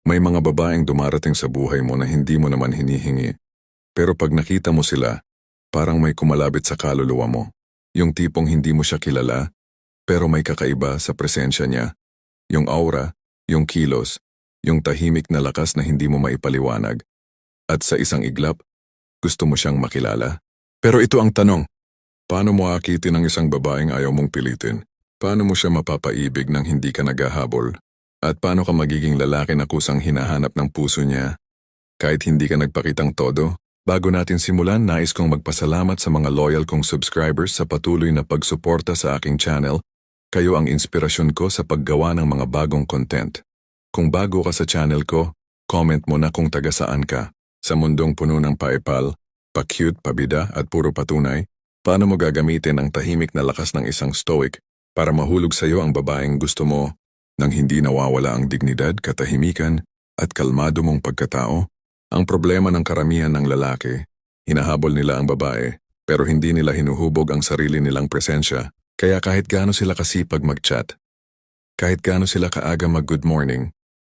May mga babaeng dumarating sa buhay mo na hindi mo naman hinihingi. Pero pag nakita mo sila, parang may kumalabit sa kaluluwa mo. Yung tipong hindi mo siya kilala, pero may kakaiba sa presensya niya. Yung aura, yung kilos, yung tahimik na lakas na hindi mo maipaliwanag. At sa isang iglap, gusto mo siyang makilala. Pero ito ang tanong, paano mo aakitin ang isang babaeng ayaw mong pilitin? Paano mo siya mapapaibig nang hindi ka naghahabol? At paano ka magiging lalaki na kusang hinahanap ng puso niya? Kahit hindi ka nagpakitang todo, bago natin simulan, nais kong magpasalamat sa mga loyal kong subscribers sa patuloy na pagsuporta sa aking channel. Kayo ang inspirasyon ko sa paggawa ng mga bagong content. Kung bago ka sa channel ko, comment mo na kung taga saan ka. Sa mundong puno ng paepal, pa-cute, pabida at puro patunay, paano mo gagamitin ang tahimik na lakas ng isang stoic para mahulog sa iyo ang babaeng gusto mo nang hindi nawawala ang dignidad, katahimikan at kalmado mong pagkatao? Ang problema ng karamihan ng lalaki, hinahabol nila ang babae pero hindi nila hinuhubog ang sarili nilang presensya. Kaya kahit gaano sila kasipag mag-chat, kahit gaano sila kaaga mag-good morning,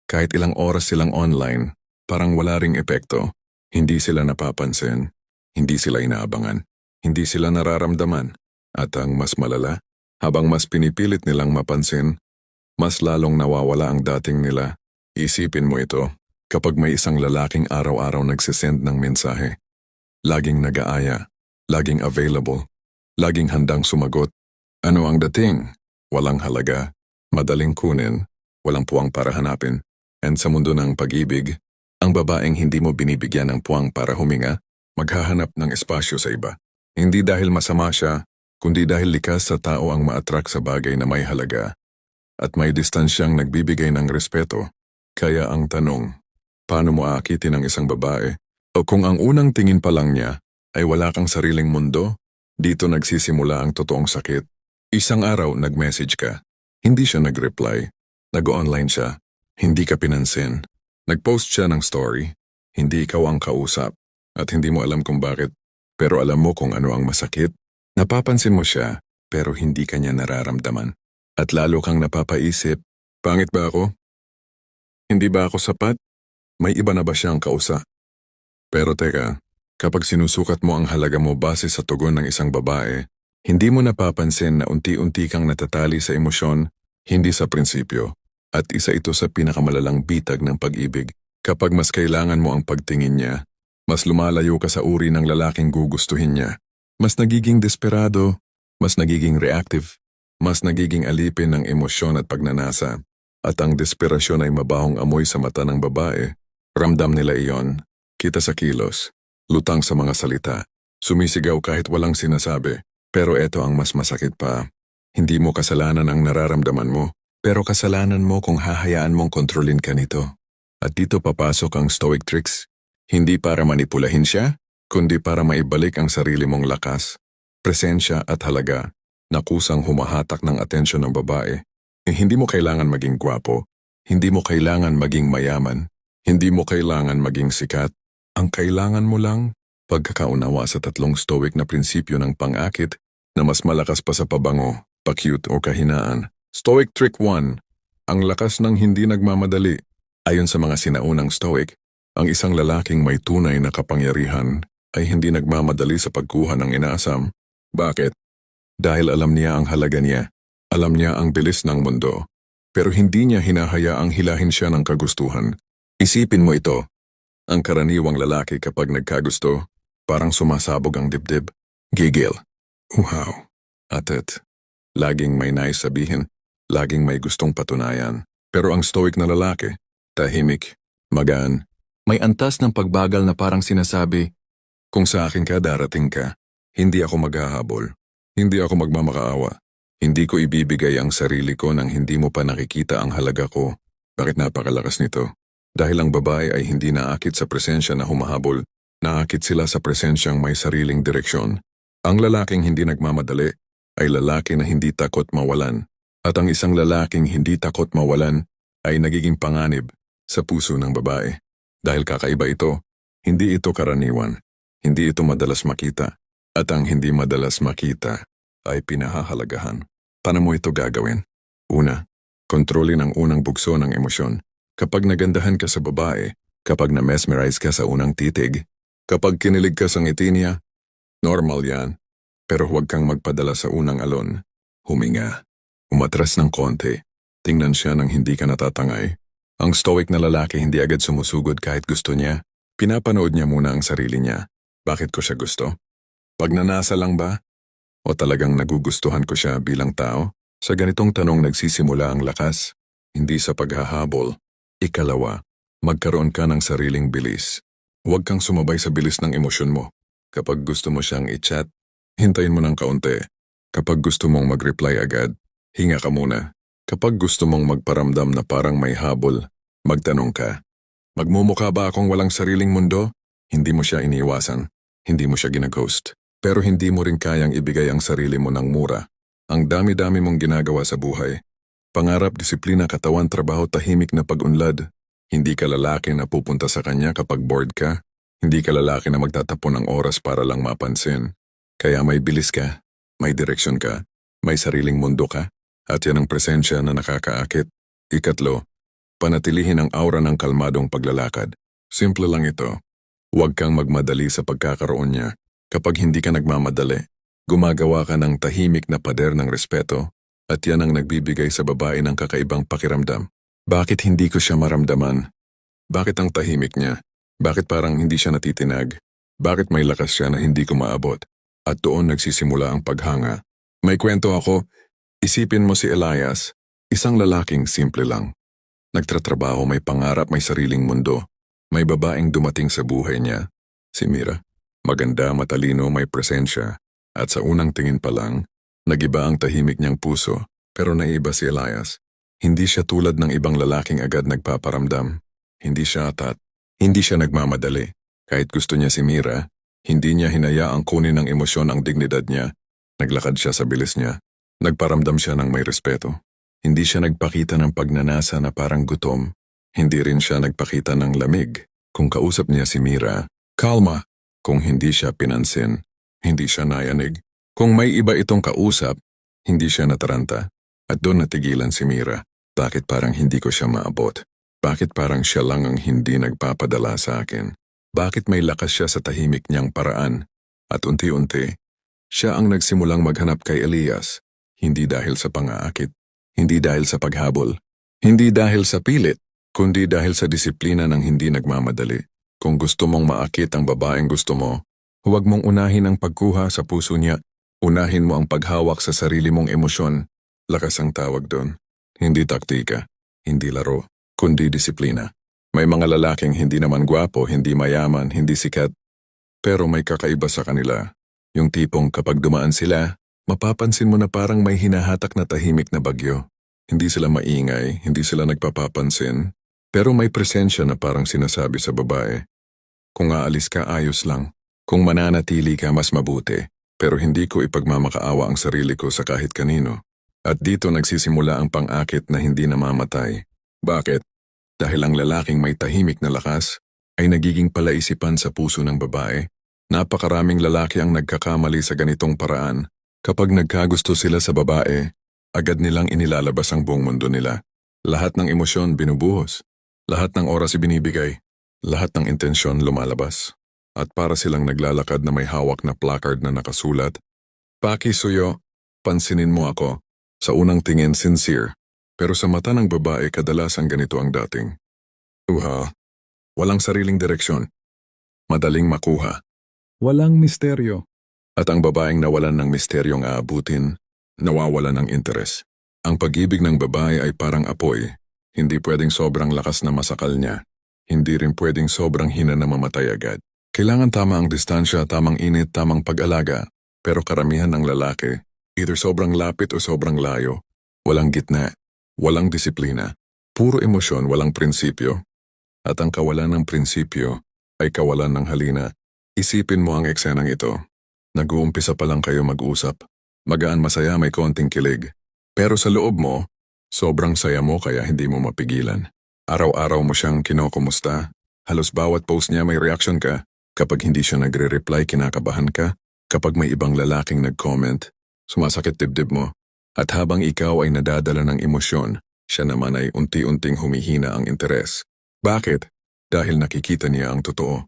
kahit ilang oras silang online, parang wala ring epekto. Hindi sila napapansin, hindi sila inaabangan, hindi sila nararamdaman. At ang mas malala, habang mas pinipilit nilang mapansin, mas lalong nawawala ang dating nila. Isipin mo ito, kapag may isang lalaking araw-araw nagsisend ng mensahe, laging nag-aaya, laging available, laging handang sumagot. Ano ang dating? Walang halaga, madaling kunin, walang puwang para hanapin. And sa mundo ng pag-ibig, ang babaeng hindi mo binibigyan ng puwang para huminga, maghahanap ng espasyo sa iba. Hindi dahil masama siya, kundi dahil likas sa tao ang ma-attract sa bagay na may halaga. At may distansyang nagbibigay ng respeto. Kaya ang tanong, paano mo aakitin ang isang babae? O kung ang unang tingin pa lang niya ay wala kang sariling mundo, dito nagsisimula ang totoong sakit. Isang araw nag-message ka, hindi siya nag-reply, nag-online siya, hindi ka pinansin. Nag-post siya ng story, hindi ikaw ang kausap, at hindi mo alam kung bakit. Pero alam mo kung ano ang masakit. Napapansin mo siya, pero hindi ka niya nararamdaman. At lalo kang napapaisip, pangit ba ako? Hindi ba ako sapat? May iba na ba siyang kausap? Pero teka, kapag sinusukat mo ang halaga mo base sa tugon ng isang babae, hindi mo napapansin na unti-unti kang natatali sa emosyon, hindi sa prinsipyo. At isa ito sa pinakamalalang bitag ng pag-ibig. Kapag mas kailangan mo ang pagtingin niya, mas lumalayo ka sa uri ng lalaking gugustuhin niya. Mas nagiging desperado, mas nagiging reactive, mas nagiging alipin ng emosyon at pagnanasa. At ang desperasyon ay mabahong amoy sa mata ng babae. Ramdam nila iyon, kita sa kilos, lutang sa mga salita, sumisigaw kahit walang sinasabi. Pero eto ang mas masakit pa. Hindi mo kasalanan ang nararamdaman mo, pero kasalanan mo kung hahayaan mong kontrolin ka nito. At dito papasok ang stoic tricks. Hindi para manipulahin siya, kundi para maibalik ang sarili mong lakas, presensya at halaga na kusang humahatak ng atensyon ng babae. Hindi mo kailangan maging gwapo, hindi mo kailangan maging mayaman, hindi mo kailangan maging sikat. Ang kailangan mo lang, pagkakaunawa sa tatlong stoic na prinsipyo ng pang-akit na mas malakas pa sa pabango, pa-cute o kahinaan. Stoic Trick 1. Ang lakas ng hindi nagmamadali. Ayon sa mga sinaunang stoic, ang isang lalaking may tunay na kapangyarihan ay hindi nagmamadali sa pagkuha ng inaasam. Bakit? Dahil alam niya ang halaga niya. Alam niya ang bilis ng mundo. Pero hindi niya hinahayaang hilahin siya ng kagustuhan. Isipin mo ito. Ang karaniwang lalaki kapag nagkagusto, parang sumasabog ang dibdib. Gigil. Wow. Atet. Laging may nais sabihin. Laging may gustong patunayan. Pero ang stoic na lalaki, tahimik, magaan, may antas ng pagbagal na parang sinasabi, kung sa akin ka darating ka, hindi ako maghahabol, hindi ako magmamakaawa, hindi ko ibibigay ang sarili ko nang hindi mo pa nakikita ang halaga ko. Bakit napakalakas nito? Dahil ang babae ay hindi naakit sa presensya na humahabol, naakit sila sa presensyang may sariling direksyon. Ang lalaking hindi nagmamadali ay lalaki na hindi takot mawalan. At ang isang lalaking hindi takot mawalan ay nagiging panganib sa puso ng babae. Dahil kakaiba ito, hindi ito karaniwan, hindi ito madalas makita. At ang hindi madalas makita ay pinahahalagahan. Paano mo ito gagawin? Una, kontrolin ang unang bugso ng emosyon. Kapag nagandahan ka sa babae, kapag na-mesmerize ka sa unang titig, kapag kinilig ka sa ngiti niya, normal yan. Pero huwag kang magpadala sa unang alon. Huminga. Umatras ng konti. Tingnan siya nang hindi ka natatangay. Ang stoic na lalaki hindi agad sumusugod kahit gusto niya. Pinapanood niya muna ang sarili niya. Bakit ko siya gusto? Pagnanasa lang ba? O talagang nagugustuhan ko siya bilang tao? Sa ganitong tanong nagsisimula ang lakas, hindi sa paghahabol. Ikalawa, magkaroon ka ng sariling bilis. Huwag kang sumabay sa bilis ng emosyon mo. Kapag gusto mo siyang i-chat, hintayin mo ng kaunti. Kapag gusto mong mag-reply agad, hinga ka muna. Kapag gusto mong magparamdam na parang may habol, magtanong ka. Magmumukha ba akong walang sariling mundo? Hindi mo siya iniiwasan. Hindi mo siya ginaghost. Pero hindi mo rin kayang ibigay ang sarili mo ng mura. Ang dami-dami mong ginagawa sa buhay. Pangarap, disiplina, katawan, trabaho, tahimik na pag-unlad. Hindi ka lalaki na pupunta sa kanya kapag bored ka. Hindi ka lalaki na magtatapon ng oras para lang mapansin. Kaya may bilis ka, may direksyon ka, may sariling mundo ka, at yan ang presensya na nakakaakit. Ikatlo, panatilihin ang aura ng kalmadong paglalakad. Simple lang ito. Huwag kang magmadali sa pagkakaroon niya. Kapag hindi ka nagmamadali, gumagawa ka ng tahimik na pader ng respeto, at yan ang nagbibigay sa babae ng kakaibang pakiramdam. Bakit hindi ko siya maramdaman? Bakit ang tahimik niya? Bakit parang hindi siya natitinag? Bakit may lakas siya na hindi ko maabot? At doon nagsisimula ang paghanga. May kwento ako, isipin mo si Elias, isang lalaking simple lang. Nagtatrabaho, may pangarap, may sariling mundo. May babaeng dumating sa buhay niya, si Mira. Maganda, matalino, may presensya. At sa unang tingin pa lang, nagiba ang tahimik niyang puso. Pero naiba si Elias. Hindi siya tulad ng ibang lalaking agad nagpaparamdam. Hindi siya atat. Hindi siya nagmamadali. Kahit gusto niya si Mira, hindi niya hinayaang kunin ng emosyon ang dignidad niya. Naglakad siya sa bilis niya. Nagparamdam siya ng may respeto. Hindi siya nagpakita ng pagnanasa na parang gutom. Hindi rin siya nagpakita ng lamig. Kung kausap niya si Mira, kalma. Kung hindi siya pinansin, hindi siya nayanig. Kung may iba itong kausap, hindi siya nataranta. At doon natigilan si Mira. Bakit parang hindi ko siya maabot? Bakit parang siya lang ang hindi nagpapadala sa akin? Bakit may lakas siya sa tahimik niyang paraan? At unti-unti, siya ang nagsimulang maghanap kay Elias. Hindi dahil sa pang-aakit, hindi dahil sa paghabol, hindi dahil sa pilit, kundi dahil sa disiplina ng hindi nagmamadali. Kung gusto mong maakit ang babaeng gusto mo, huwag mong unahin ang pagkuha sa puso niya. Unahin mo ang paghawak sa sarili mong emosyon. Lakas ang tawag doon. Hindi taktika, hindi laro, kundi disiplina. May mga lalaking hindi naman gwapo, hindi mayaman, hindi sikat. Pero may kakaiba sa kanila. Yung tipong kapag dumaan sila, mapapansin mo na parang may hinahatak na tahimik na bagyo. Hindi sila maingay, hindi sila nagpapapansin. Pero may presensya na parang sinasabi sa babae. Kung aalis ka, ayos lang. Kung mananatili ka, mas mabuti. Pero hindi ko ipagmamakaawa ang sarili ko sa kahit kanino. At dito nagsisimula ang pang-akit na hindi namamatay. Bakit? Dahil ang lalaking may tahimik na lakas ay nagiging palaisipan sa puso ng babae. Napakaraming lalaki ang nagkakamali sa ganitong paraan. Kapag nagkagusto sila sa babae, agad nilang inilalabas ang buong mundo nila. Lahat ng emosyon binubuhos. Lahat ng oras ibinibigay. Lahat ng intensyon lumalabas. At para silang naglalakad na may hawak na placard na nakasulat, "Paki Suyo, pansinin mo ako." Sa unang tingin sincere, pero sa mata ng babae kadalasan ganito ang dating. Walang sariling direksyon. Madaling makuha. Walang misteryo. At ang babaeng nawalan ng misteryong aabutin, nawawalan ng interes. Ang pag-ibig ng babae ay parang apoy. Hindi pwedeng sobrang lakas na masakal niya. Hindi rin pwedeng sobrang hina na mamatay agad. Kailangan tama ang distansya, tamang init, tamang pag-alaga. Pero karamihan ng lalaki, either sobrang lapit o sobrang layo. Walang gitna, walang disiplina. Puro emosyon, walang prinsipyo. At ang kawalan ng prinsipyo ay kawalan ng halina. Isipin mo ang eksenang ito. Nag-uumpisa pa lang kayo mag-usap. Magaan, masaya, may konting kilig. Pero sa loob mo, sobrang saya mo kaya hindi mo mapigilan. Araw-araw mo siyang kinokumusta. Halos bawat post niya may reaction ka. Kapag hindi siya nagre-reply, kinakabahan ka. Kapag may ibang lalaking nag-comment, sumasakit dibdib mo. At habang ikaw ay nadadala ng emosyon, Siya naman ay unti-unting humihina ang interes. Bakit? Dahil nakikita niya ang totoo.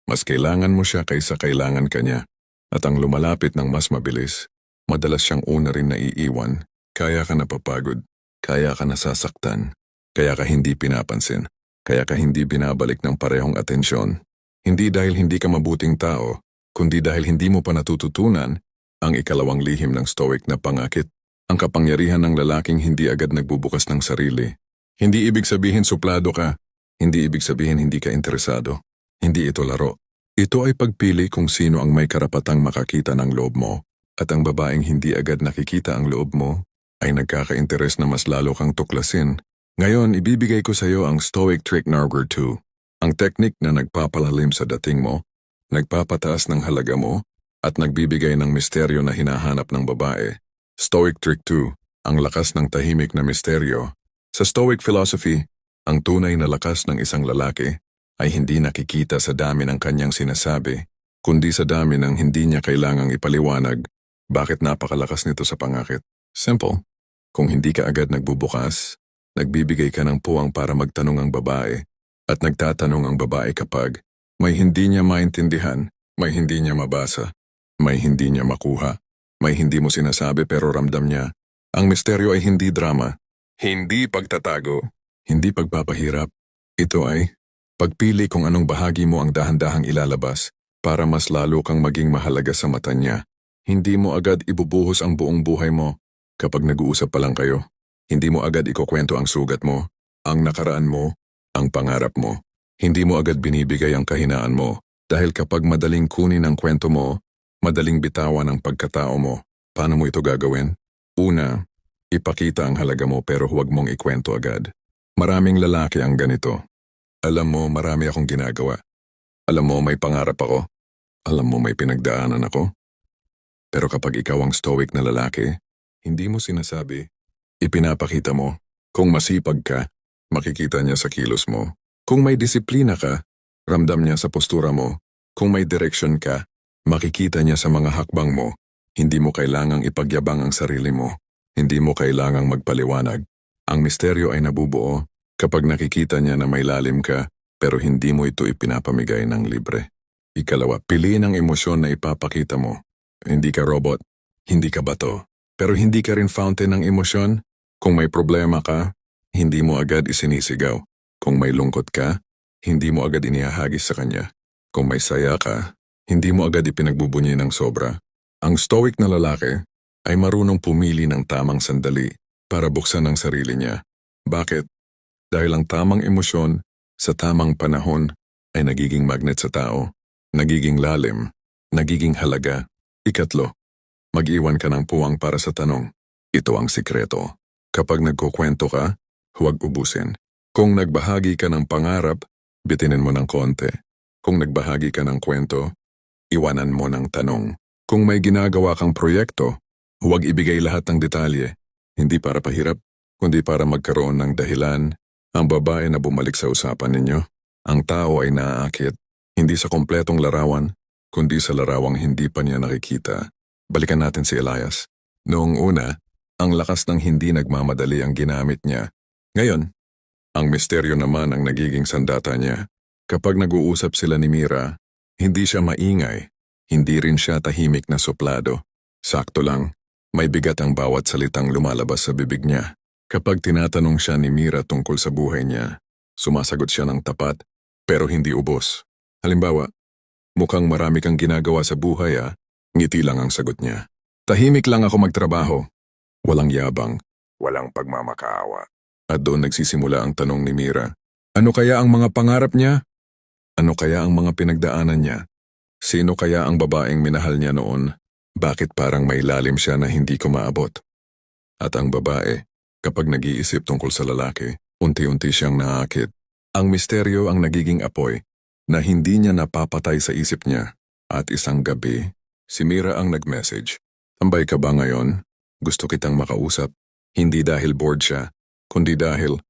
Mas kailangan mo siya kaysa kailangan ka niya. At ang lumalapit ng mas mabilis, madalas siyang una rin naiiwan. Kaya ka napapagod, kaya ka nasasaktan, kaya ka hindi pinapansin, kaya ka hindi binabalik ng parehong atensyon. Hindi dahil hindi ka mabuting tao, kundi dahil hindi mo pa natututunan ang ikalawang lihim ng Stoic na pangakit. Ang kapangyarihan ng lalaking hindi agad nagbubukas ng sarili. Hindi ibig sabihin suplado ka, hindi ibig sabihin hindi ka interesado. Hindi ito laro. Ito ay pagpili kung sino ang may karapatang makakita ng loob mo, at ang babaeng hindi agad nakikita ang loob mo ay nagkaka-interes na mas lalo kang tuklasin. Ngayon, ibibigay ko sa iyo ang Stoic Trick Number 2, ang teknik na nagpapalalim sa dating mo, nagpapataas ng halaga mo, at nagbibigay ng misteryo na hinahanap ng babae. Stoic Trick 2, ang lakas ng tahimik na misteryo. Sa Stoic philosophy, ang tunay na lakas ng isang lalaki ay hindi nakikita sa dami ng kanyang sinasabi, kundi sa dami ng hindi niya kailangang ipaliwanag bakit napakalakas nito sa pangakit. Simple. Kung hindi ka agad nagbubukas, nagbibigay ka ng puwang para magtanong ang babae, at nagtatanong ang babae kapag may hindi niya maintindihan, may hindi niya mabasa, may hindi niya makuha, may hindi mo sinasabi pero ramdam niya. Ang misteryo ay hindi drama, hindi pagtatago, hindi pagpapahirap. Ito ay pagpili kung anong bahagi mo ang dahan-dahang ilalabas para mas lalo kang maging mahalaga sa mata niya. Hindi mo agad ibubuhos ang buong buhay mo kapag nag-uusap pa lang kayo. Hindi mo agad ikukwento ang sugat mo, ang nakaraan mo, ang pangarap mo. Hindi mo agad binibigay ang kahinaan mo dahil kapag madaling kunin ang kwento mo, madaling bitawan ang pagkatao mo. Paano mo ito gagawin? Una, ipakita ang halaga mo pero huwag mong ikwento agad. Maraming lalaki ang ganito. Alam mo, marami akong ginagawa. Alam mo, may pangarap ako. Alam mo, may pinagdaanan ako. Pero kapag ikaw ang stoic na lalaki, hindi mo sinasabi. Ipinapakita mo. Kung masipag ka, makikita niya sa kilos mo. Kung may disiplina ka, ramdam niya sa postura mo. Kung may direksyon ka, makikita niya sa mga hakbang mo. Hindi mo kailangang ipagyabang ang sarili mo. Hindi mo kailangang magpaliwanag. Ang misteryo ay nabubuo kapag nakikita niya na may lalim ka, pero hindi mo ito ipinapamigay ng libre. Ikalawa, piliin ang emosyon na ipapakita mo. Hindi ka robot, hindi ka bato, pero hindi ka rin fountain ng emosyon. Kung may problema ka, hindi mo agad isinisigaw. Kung may lungkot ka, hindi mo agad inihahagis sa kanya. Kung may saya ka, hindi mo agad ipinagbubunyi ng sobra. Ang stoic na lalaki ay marunong pumili ng tamang sandali para buksan ang sarili niya. Bakit? Dahil ang tamang emosyon sa tamang panahon ay nagiging magnet sa tao, nagiging lalim, nagiging halaga. Ikatlo, mag-iwan ka ng puwang para sa tanong. Ito ang sikreto. Kapag nagkukwento ka, huwag ubusin. Kung nagbahagi ka ng pangarap, bitinin mo ng konti. Kung nagbahagi ka ng kwento, iwanan mo ng tanong. Kung may ginagawa kang proyekto, huwag ibigay lahat ng detalye. Hindi para pahirap, kundi para magkaroon ng dahilan. Ang babae na bumalik sa usapan ninyo, ang tao ay naaakit, hindi sa kompletong larawan, kundi sa larawang hindi pa niya nakikita. Balikan natin si Elias. Noong una, ang lakas ng hindi nagmamadali ang ginamit niya. Ngayon, ang misteryo naman ang nagiging sandata niya. Kapag nag-uusap sila ni Mira, hindi siya maingay, hindi rin siya tahimik na suplado. Sakto lang, may bigat ang bawat salitang lumalabas sa bibig niya. Kapag tinatanong siya ni Mira tungkol sa buhay niya, sumasagot siya ng tapat, pero hindi ubos. Halimbawa, mukhang marami kang ginagawa sa buhay ngiti lang ang sagot niya. Tahimik lang ako magtrabaho. Walang yabang, walang pagmamakaawa. At doon nagsisimula ang tanong ni Mira. Ano kaya ang mga pangarap niya? Ano kaya ang mga pinagdaanan niya? Sino kaya ang babaeng minahal niya noon? Bakit parang may lalim siya na hindi ko maabot? At ang babae, kapag nag-iisip tungkol sa lalaki, unti-unti siyang naakit. Ang misteryo ang nagiging apoy na hindi niya napapatay sa isip niya. At isang gabi, si Mira ang nag-message. Tambay ka ba ngayon? Gusto kitang makausap. Hindi dahil bored siya, kundi dahil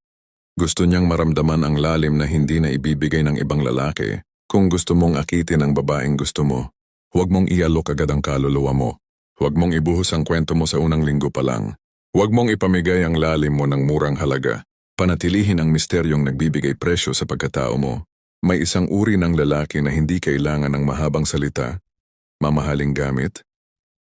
gusto niyang maramdaman ang lalim na hindi na ibibigay ng ibang lalaki. Kung gusto mong akitin ang babaeng gusto mo, huwag mong ialok agad ang kaluluwa mo. Huwag mong ibuhos ang kwento mo sa unang linggo pa lang. Huwag mong ipamigay ang lalim mo ng murang halaga. Panatilihin ang misteryong nagbibigay presyo sa pagkatao mo. May isang uri ng lalaki na hindi kailangan ng mahabang salita, mamahaling gamit,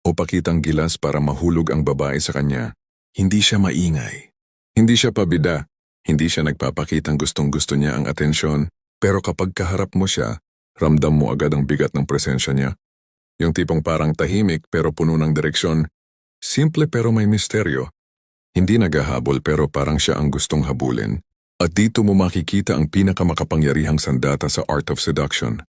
o pakitang gilas para mahulog ang babae sa kanya. Hindi siya maingay. Hindi siya pabida. Hindi siya nagpapakitang gustong-gusto niya ang atensyon. Pero kapag kaharap mo siya, ramdam mo agad ang bigat ng presensya niya. Yung tipong parang tahimik pero puno ng direksyon. Simple pero may misteryo. Hindi naghahabol pero parang siya ang gustong habulin. At dito mo makikita ang pinakamakapangyarihang sandata sa Art of Seduction.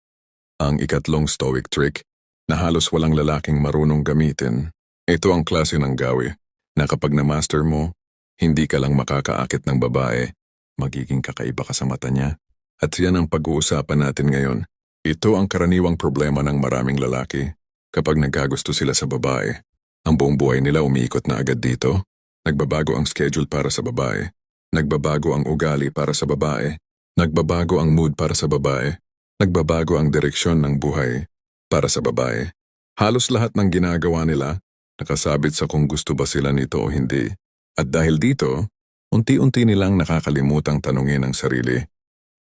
Ang ikatlong stoic trick na halos walang lalaking marunong gamitin. Ito ang klase ng gawi na kapag na-master mo, hindi ka lang makakaakit ng babae, magiging kakaiba ka sa mata niya. At yan ang pag-uusapan natin ngayon. Ito ang karaniwang problema ng maraming lalaki. Kapag nagkagusto sila sa babae, ang buong buhay nila umiikot na agad dito. Nagbabago ang schedule para sa babae. Nagbabago ang ugali para sa babae. Nagbabago ang mood para sa babae. Nagbabago ang direksyon ng buhay para sa babae. Halos lahat ng ginagawa nila, nakasabit sa kung gusto ba sila nito o hindi. At dahil dito, unti-unti nilang nakakalimutang tanungin ang sarili.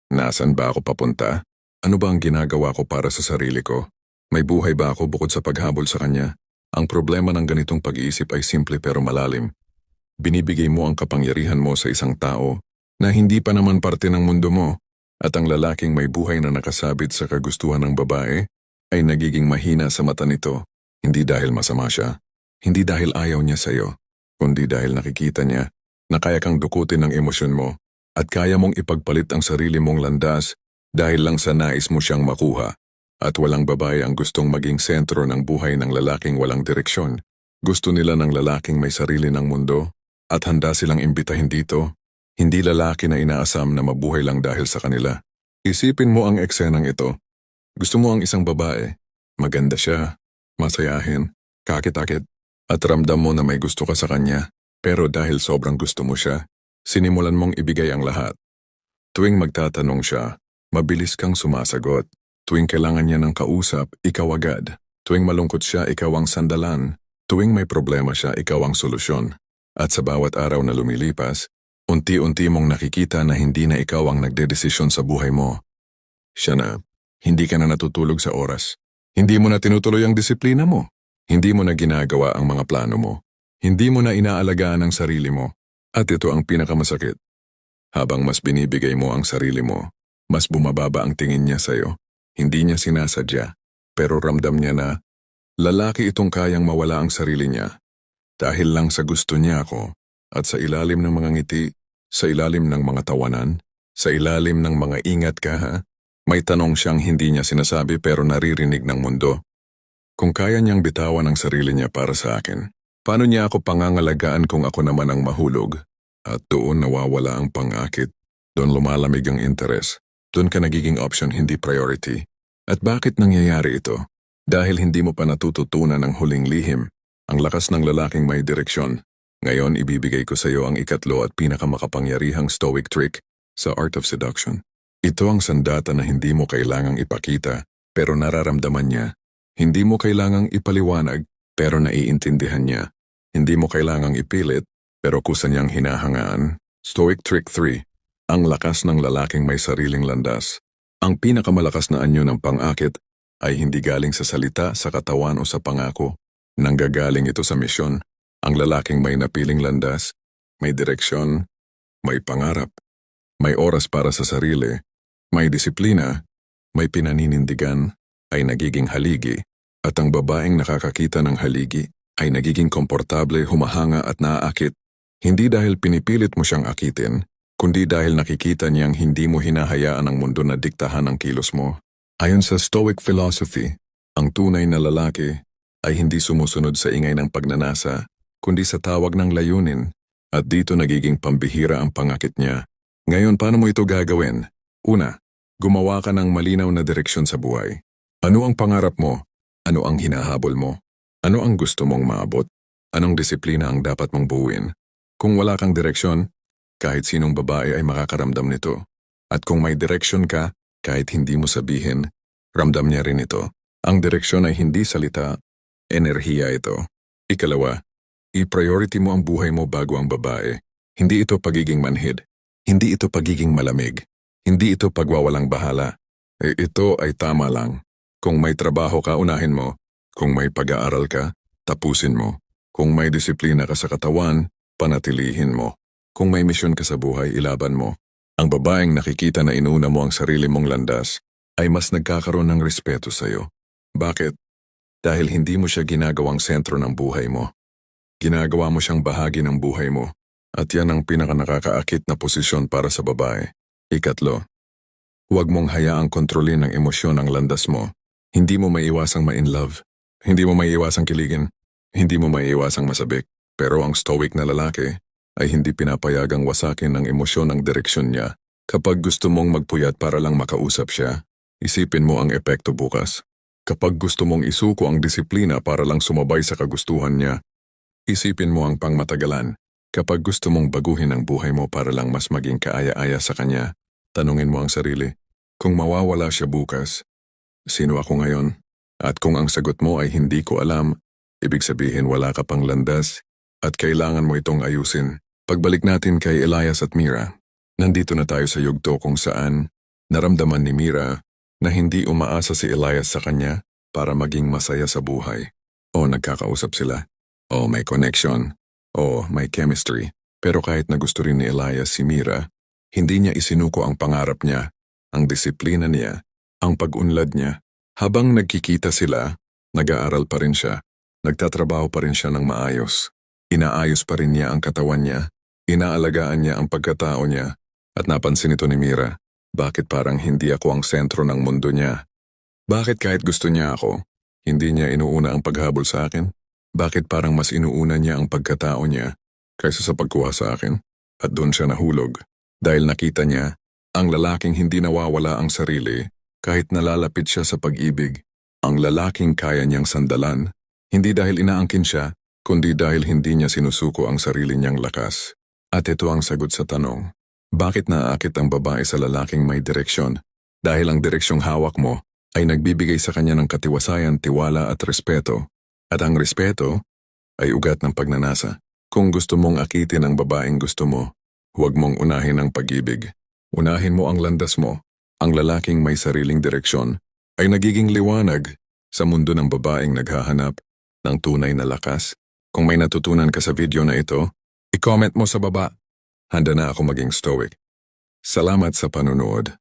Nasaan ba ako papunta? Ano ba ang ginagawa ko para sa sarili ko? May buhay ba ako bukod sa paghabol sa kanya? Ang problema ng ganitong pag-iisip ay simple pero malalim. Binibigay mo ang kapangyarihan mo sa isang tao na hindi pa naman parte ng mundo mo, at ang lalaking may buhay na nakasabit sa kagustuhan ng babae ay nagiging mahina sa mata nito, hindi dahil masama siya, hindi dahil ayaw niya sa'yo, kundi dahil nakikita niya na kaya kang dukutin ng emosyon mo at kaya mong ipagpalit ang sarili mong landas dahil lang sa nais mo siyang makuha. At walang babae ang gustong maging sentro ng buhay ng lalaking walang direksyon. Gusto nila ng lalaking may sarili ng mundo at handa silang imbitahin dito, hindi lalaki na inaasam na mabuhay lang dahil sa kanila. Isipin mo ang eksenang ito. Gusto mo ang isang babae, maganda siya, masayahin, kakit-akit, at ramdam mo na may gusto ka sa kanya, pero dahil sobrang gusto mo siya, sinimulan mong ibigay ang lahat. Tuwing magtatanong siya, mabilis kang sumasagot. Tuwing kailangan niya ng kausap, ikaw agad. Tuwing malungkot siya, ikaw ang sandalan. Tuwing may problema siya, ikaw ang solusyon. At sa bawat araw na lumilipas, unti-unti mong nakikita na hindi na ikaw ang nagdedesisyon sa buhay mo. Siya na, hindi ka na natutulog sa oras. Hindi mo na tinutuloy ang disiplina mo. Hindi mo na ginagawa ang mga plano mo. Hindi mo na inaalagaan ang sarili mo. At ito ang pinakamasakit. Habang mas binibigay mo ang sarili mo, mas bumababa ang tingin niya sa'yo. Hindi niya sinasadya, pero ramdam niya na lalaki itong kayang mawala ang sarili niya. Dahil lang sa gusto niya ako, at sa ilalim ng mga ngiti, sa ilalim ng mga tawanan, sa ilalim ng mga ingat ka ha, may tanong siyang hindi niya sinasabi pero naririnig ng mundo. Kung kaya niyang bitawan ang sarili niya para sa akin, paano niya ako pangangalagaan kung ako naman ang mahulog? At doon nawawala ang pang-akit, doon lumalamig ang interes, doon ka nagiging option hindi priority. At bakit nangyayari ito? Dahil hindi mo pa natututunan ang huling lihim. Ang lakas ng lalaking may direksyon. Ngayon ibibigay ko sa iyo ang ikatlo at pinakamakapangyarihang stoic trick sa Art of Seduction. Ito ang sandata na hindi mo kailangang ipakita pero nararamdaman niya. Hindi mo kailangang ipaliwanag pero naiintindihan niya. Hindi mo kailangang ipilit pero kusa niyang hinahangaan. Stoic Trick 3. Ang lakas ng lalaking may sariling landas. Ang pinakamalakas na anyo ng pang-akit ay hindi galing sa salita, sa katawan o sa pangako. Nanggagaling ito sa misyon. Ang lalaking may napiling landas, may direksyon, may pangarap, may oras para sa sarili, may disiplina, may pinaninindigan, ay nagiging haligi. At ang babaeng nakakakita ng haligi ay nagiging komportable, humahanga at naaakit. Hindi dahil pinipilit mo siyang akitin, kundi dahil nakikita niyang hindi mo hinahayaan ang mundo na diktahan ang kilos mo. Ayon sa Stoic philosophy, ang tunay na lalaki ay hindi sumusunod sa ingay ng pagnanasa, kundi sa tawag ng layunin, at dito nagiging pambihira ang pangakit niya. Ngayon, paano mo ito gagawin? Una, gumawa ka ng malinaw na direksyon sa buhay. Ano ang pangarap mo? Ano ang hinahabol mo? Ano ang gusto mong maabot? Anong disiplina ang dapat mong buuin? Kung wala kang direksyon, kahit sinong babae ay makakaramdam nito. At kung may direksyon ka, kahit hindi mo sabihin, ramdam niya rin ito. Ang direksyon ay hindi salita, enerhiya ito. Ikalawa, I-priority mo ang buhay mo bago ang babae. Hindi ito pagiging manhid. Hindi ito pagiging malamig. Hindi ito pagwawalang bahala. Ito ay tama lang. Kung may trabaho ka, unahin mo. Kung may pag-aaral ka, tapusin mo. Kung may disiplina ka sa katawan, panatilihin mo. Kung may misyon ka sa buhay, ilaban mo. Ang babaeng nakikita na inuna mo ang sarili mong landas ay mas nagkakaroon ng respeto sa'yo. Bakit? Dahil hindi mo siya ginagawang sentro ng buhay mo. Ginagawa mo siyang bahagi ng buhay mo. At yan ang pinakanakakaakit na posisyon para sa babae. Ikatlo, huwag mong hayaang kontrolin ng emosyon ng landas mo. Hindi mo maiiwasang ma-in-love. Hindi mo maiiwasang kiligin. Hindi mo maiiwasang masabik. Pero ang stoic na lalaki ay hindi pinapayagang wasakin ng emosyon ng direksyon niya. Kapag gusto mong magpuyat para lang makausap siya, isipin mo ang epekto bukas. Kapag gusto mong isuko ang disiplina para lang sumabay sa kagustuhan niya, isipin mo ang pangmatagalan. Kapag gusto mong baguhin ang buhay mo para lang mas maging kaaya-aya sa kanya, tanungin mo ang sarili, kung mawawala siya bukas, sino ako ngayon? At kung ang sagot mo ay hindi ko alam, ibig sabihin wala ka pang landas at kailangan mo itong ayusin. Pagbalik natin kay Elias at Mira, nandito na tayo sa yugto kung saan naramdaman ni Mira na hindi umaasa si Elias sa kanya para maging masaya sa buhay. O nagkakausap sila. O may connection. O may chemistry. Pero kahit na gusto rin ni Elias si Mira, hindi niya isinuko ang pangarap niya, ang disiplina niya, ang pag-unlad niya. Habang nagkikita sila, nag-aaral pa rin siya. Nagtatrabaho pa rin siya ng maayos. Inaayos pa rin niya ang katawan niya. Inaalagaan niya ang pagkatao niya. At napansin ito ni Mira, bakit parang hindi ako ang sentro ng mundo niya? Bakit kahit gusto niya ako, hindi niya inuuna ang paghabol sa akin? Bakit parang mas inuuna niya ang pagkatao niya kaysa sa pagkuha sa akin? At doon siya nahulog. Dahil nakita niya, ang lalaking hindi nawawala ang sarili kahit nalalapit siya sa pag-ibig. Ang lalaking kaya niyang sandalan, hindi dahil inaangkin siya, kundi dahil hindi niya sinusuko ang sarili niyang lakas. At ito ang sagot sa tanong, bakit naaakit ang babae sa lalaking may direksyon? Dahil ang direksyong hawak mo ay nagbibigay sa kanya ng katiwasayan, tiwala at respeto. At ang respeto ay ugat ng pagnanasa. Kung gusto mong akitin ang babaeng gusto mo, huwag mong unahin ang pag-ibig. Unahin mo ang landas mo. Ang lalaking may sariling direksyon ay nagiging liwanag sa mundo ng babaeng naghahanap ng tunay na lakas. Kung may natutunan ka sa video na ito, i-comment mo sa baba. Handa na ako maging stoic. Salamat sa panunood.